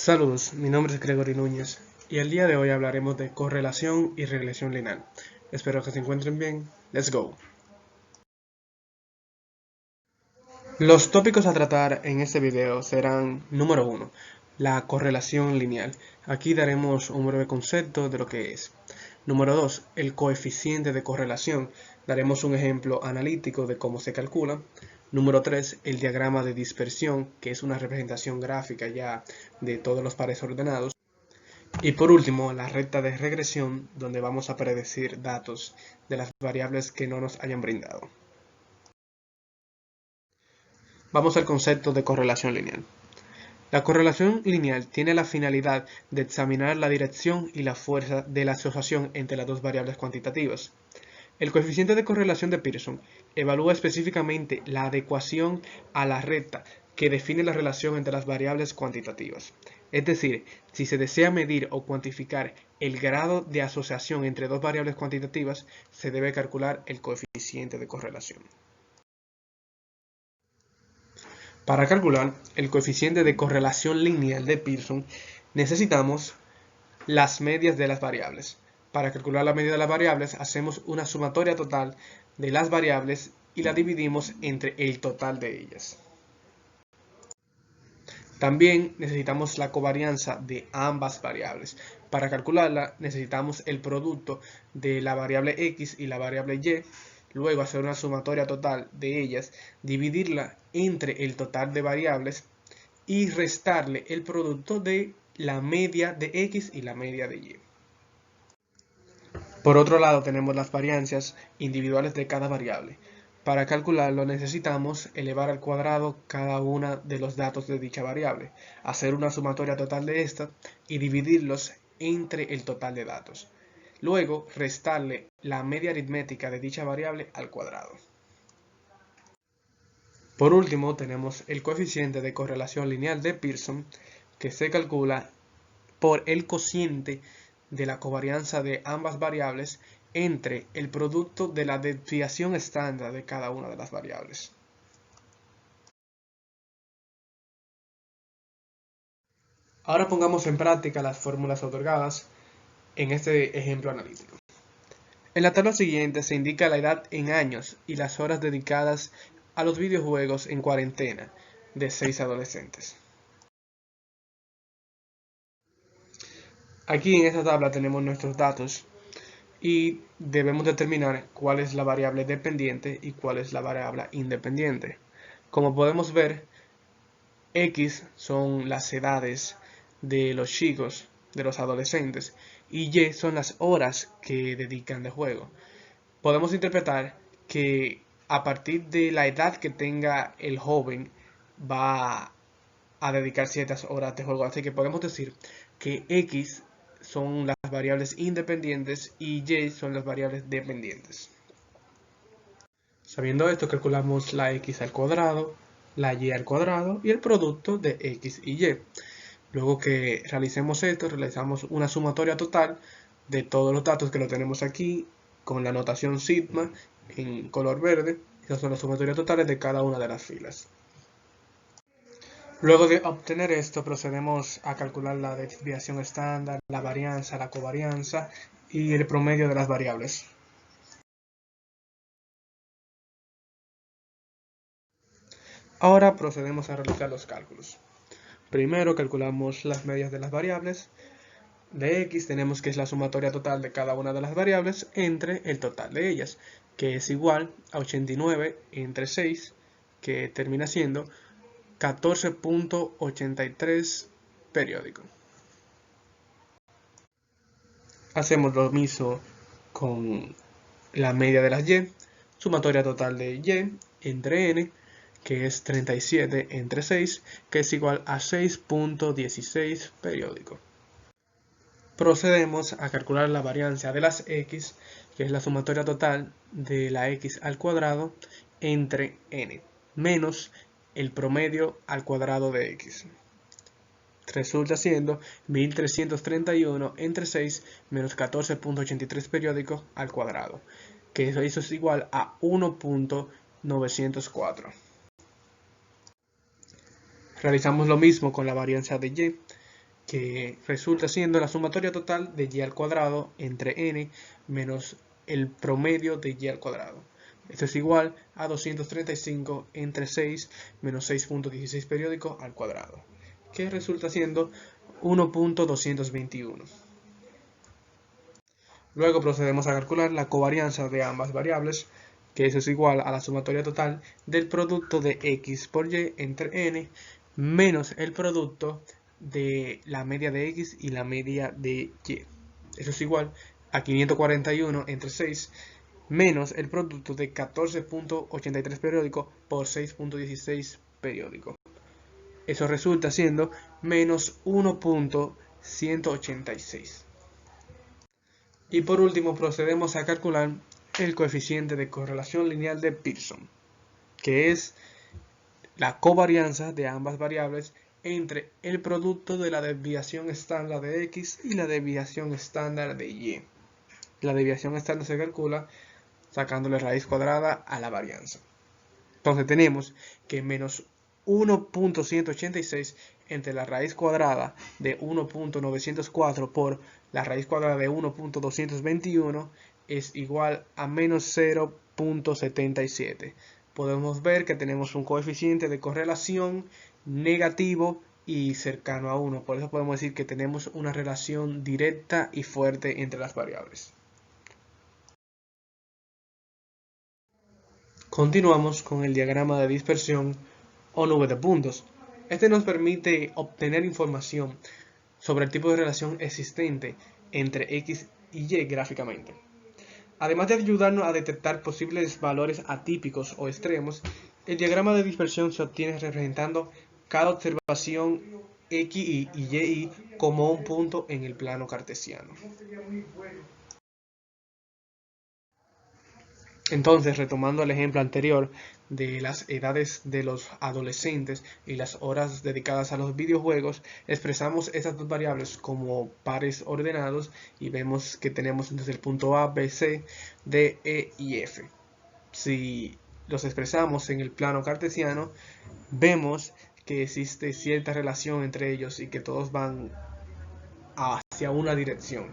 Saludos, mi nombre es Gregory Núñez y el día de hoy hablaremos de correlación y regresión lineal. Espero que se encuentren bien. Let's go. Los tópicos a tratar en este video serán: número 1, la correlación lineal. Aquí daremos un breve concepto de lo que es. Número 2, el coeficiente de correlación. Daremos un ejemplo analítico de cómo se calcula. Número 3, el diagrama de dispersión, que es una representación gráfica ya de todos los pares ordenados. Y por último, la recta de regresión, donde vamos a predecir datos de las variables que no nos hayan brindado. Vamos al concepto de correlación lineal. La correlación lineal tiene la finalidad de examinar la dirección y la fuerza de la asociación entre las dos variables cuantitativas. El coeficiente de correlación de Pearson evalúa específicamente la adecuación a la recta que define la relación entre las variables cuantitativas. Es decir, si se desea medir o cuantificar el grado de asociación entre dos variables cuantitativas, se debe calcular el coeficiente de correlación. Para calcular el coeficiente de correlación lineal de Pearson, necesitamos las medias de las variables. Para calcular la media de las variables, hacemos una sumatoria total de las variables y la dividimos entre el total de ellas. También necesitamos la covarianza de ambas variables. Para calcularla, necesitamos el producto de la variable x y la variable y, luego hacer una sumatoria total de ellas, dividirla entre el total de variables y restarle el producto de la media de x y la media de y. Por otro lado, tenemos las variancias individuales de cada variable. Para calcularlo necesitamos elevar al cuadrado cada uno de los datos de dicha variable, hacer una sumatoria total de estas y dividirlos entre el total de datos. Luego, restarle la media aritmética de dicha variable al cuadrado. Por último, tenemos el coeficiente de correlación lineal de Pearson, que se calcula por el cociente de la covarianza de ambas variables entre el producto de la desviación estándar de cada una de las variables. Ahora pongamos en práctica las fórmulas otorgadas en este ejemplo analítico. En la tabla siguiente se indica la edad en años y las horas dedicadas a los videojuegos en cuarentena de 6 adolescentes. Aquí en esta tabla tenemos nuestros datos y debemos determinar cuál es la variable dependiente y cuál es la variable independiente. Como podemos ver, X son las edades de los chicos, de los adolescentes, y Y son las horas que dedican de juego. Podemos interpretar que a partir de la edad que tenga el joven va a dedicar ciertas horas de juego. Así que podemos decir que X son las variables independientes y Y son las variables dependientes. Sabiendo esto, calculamos la X al cuadrado, la Y al cuadrado y el producto de X y Y. Luego que realicemos esto, realizamos una sumatoria total de todos los datos que lo tenemos aquí con la notación sigma en color verde. Esas son las sumatorias totales de cada una de las filas. Luego de obtener esto, procedemos a calcular la desviación estándar, la varianza, la covarianza y el promedio de las variables. Ahora procedemos a realizar los cálculos. Primero calculamos las medias de las variables. De x tenemos que es la sumatoria total de cada una de las variables entre el total de ellas, que es igual a 89 entre 6, que termina siendo 14.83 periódico. Hacemos lo mismo con la media de las y, sumatoria total de y entre n, que es 37 entre 6, que es igual a 6.16 periódico. Procedemos a calcular la varianza de las x, que es la sumatoria total de la x al cuadrado entre n, menos el promedio al cuadrado de x. Resulta siendo 1331 entre 6 menos 14.83 periódico al cuadrado, que eso es igual a 1.904. Realizamos lo mismo con la varianza de y. que resulta siendo la sumatoria total de y al cuadrado entre n menos el promedio de y al cuadrado. Esto es igual a 235 entre 6 menos 6.16 periódico al cuadrado, que resulta siendo 1.221. Luego procedemos a calcular la covarianza de ambas variables, que eso es igual a la sumatoria total del producto de x por y entre n menos el producto de la media de x y la media de y. Eso es igual a 541 entre 6 menos el producto de 14.83 periódico por 6.16 periódico. Eso resulta siendo menos 1.186. Y por último procedemos a calcular el coeficiente de correlación lineal de Pearson, que es la covarianza de ambas variables entre el producto de la desviación estándar de x y la desviación estándar de y. La desviación estándar se calcula sacándole raíz cuadrada a la varianza. Entonces tenemos que menos 1.186 entre la raíz cuadrada de 1.904 por la raíz cuadrada de 1.221 es igual a menos 0.77. Podemos ver que tenemos un coeficiente de correlación negativo y cercano a 1. Por eso podemos decir que tenemos una relación directa y fuerte entre las variables. Continuamos con el diagrama de dispersión o nube de puntos. Este nos permite obtener información sobre el tipo de relación existente entre x y y gráficamente. Además de ayudarnos a detectar posibles valores atípicos o extremos, el diagrama de dispersión se obtiene representando cada observación xy y yi como un punto en el plano cartesiano. Entonces, retomando el ejemplo anterior de las edades de los adolescentes y las horas dedicadas a los videojuegos, expresamos estas dos variables como pares ordenados y vemos que tenemos entonces el punto A, B, C, D, E y F. Si los expresamos en el plano cartesiano, vemos que existe cierta relación entre ellos y que todos van hacia una dirección.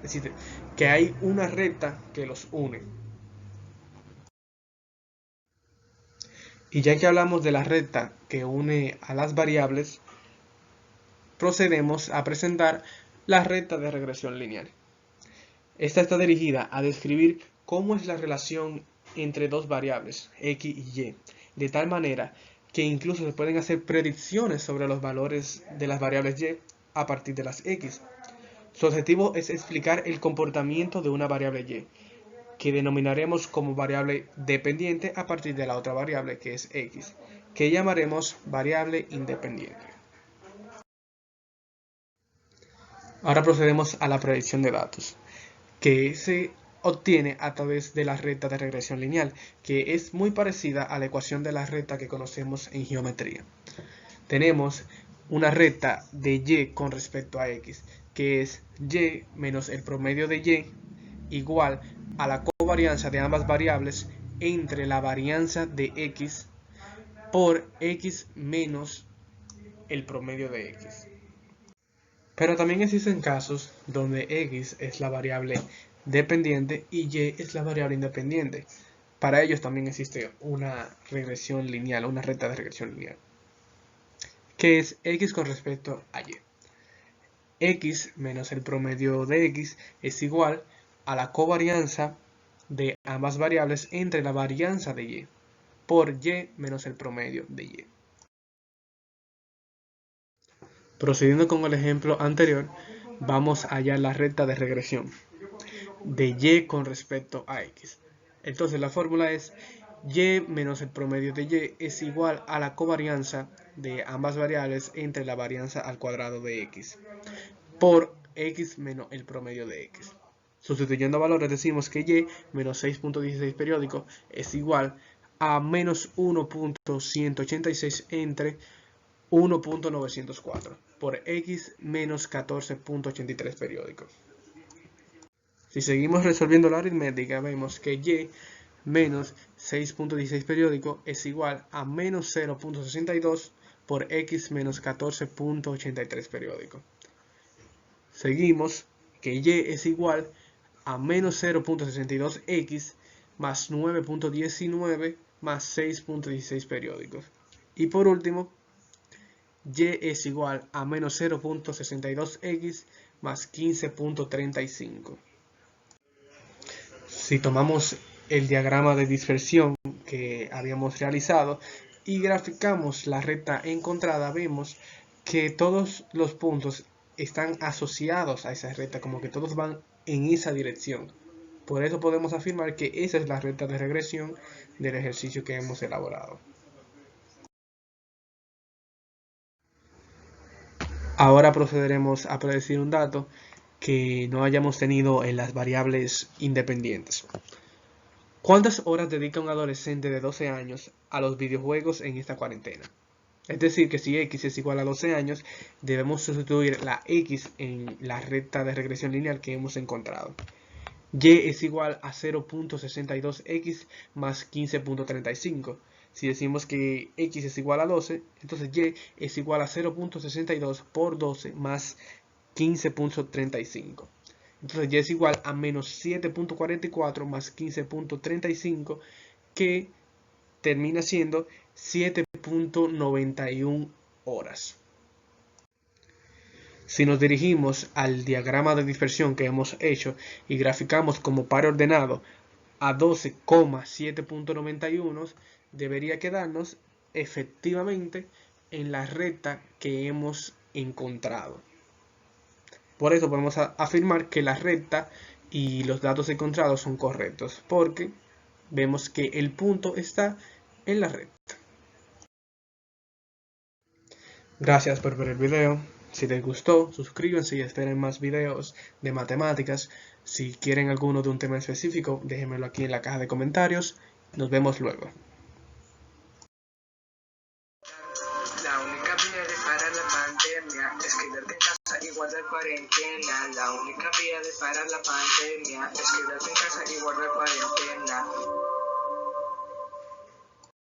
Es decir, que hay una recta que los une. Y ya que hablamos de la recta que une a las variables, procedemos a presentar la recta de regresión lineal. Esta está dirigida a describir cómo es la relación entre dos variables, x y y, de tal manera que incluso se pueden hacer predicciones sobre los valores de las variables y a partir de las x. Su objetivo es explicar el comportamiento de una variable y, que denominaremos como variable dependiente a partir de la otra variable que es x, que llamaremos variable independiente. Ahora procedemos a la predicción de datos, que se obtiene a través de la recta de regresión lineal, que es muy parecida a la ecuación de la recta que conocemos en geometría. Tenemos una recta de y con respecto a x, que es y menos el promedio de y igual a la covarianza de ambas variables entre la varianza de x por x menos el promedio de x. Pero también existen casos donde x es la variable dependiente y y es la variable independiente. Para ellos también existe una regresión lineal, una recta de regresión lineal, que es x con respecto a y. X menos el promedio de x es igual a la covarianza de ambas variables entre la varianza de y por y menos el promedio de y. Procediendo con el ejemplo anterior, vamos a hallar la recta de regresión de y con respecto a x. Entonces la fórmula es y menos el promedio de y es igual a la covarianza de ambas variables entre la varianza al cuadrado de x por x menos el promedio de x. Sustituyendo valores decimos que y menos 6.16 periódico es igual a menos 1.186 entre 1.904 por x menos 14.83 periódico. Si seguimos resolviendo la aritmética, vemos que y menos 6.16 periódico es igual a menos 0.62 por x menos 14.83 periódico. seguimos que y es igual a menos 0.62x más 9.19 más 6.16 periódicos. Y por último, y es igual a menos 0.62x más 15.35. Si tomamos el diagrama de dispersión que habíamos realizado y graficamos la recta encontrada, vemos que todos los puntos están asociados a esa recta, como que todos van en esa dirección. Por eso podemos afirmar que esa es la recta de regresión del ejercicio que hemos elaborado. Ahora procederemos a predecir un dato que no hayamos tenido en las variables independientes. ¿Cuántas horas dedica un adolescente de 12 años a los videojuegos en esta cuarentena? Es decir, que si x es igual a 12 años, debemos sustituir la x en la recta de regresión lineal que hemos encontrado. Y es igual a 0.62x más 15.35. Si decimos que x es igual a 12, entonces y es igual a 0.62 por 12 más 15.35. Entonces y es igual a menos 7.44 más 15.35, que termina siendo 7.91 horas. Si nos dirigimos al diagrama de dispersión que hemos hecho y graficamos como par ordenado a 12,7.91, debería quedarnos efectivamente en la recta que hemos encontrado. Por eso podemos afirmar que la recta y los datos encontrados son correctos, porque vemos que el punto está en la recta. Gracias por ver el video. Si les gustó, suscríbanse y esperen más videos de matemáticas. Si quieren alguno de un tema específico, déjenmelo aquí en la caja de comentarios. Nos vemos luego. La única vía de parar la pandemia es quedarte en casa y guardar cuarentena. La única vía de parar la pandemia es quedarte en casa y guardar cuarentena.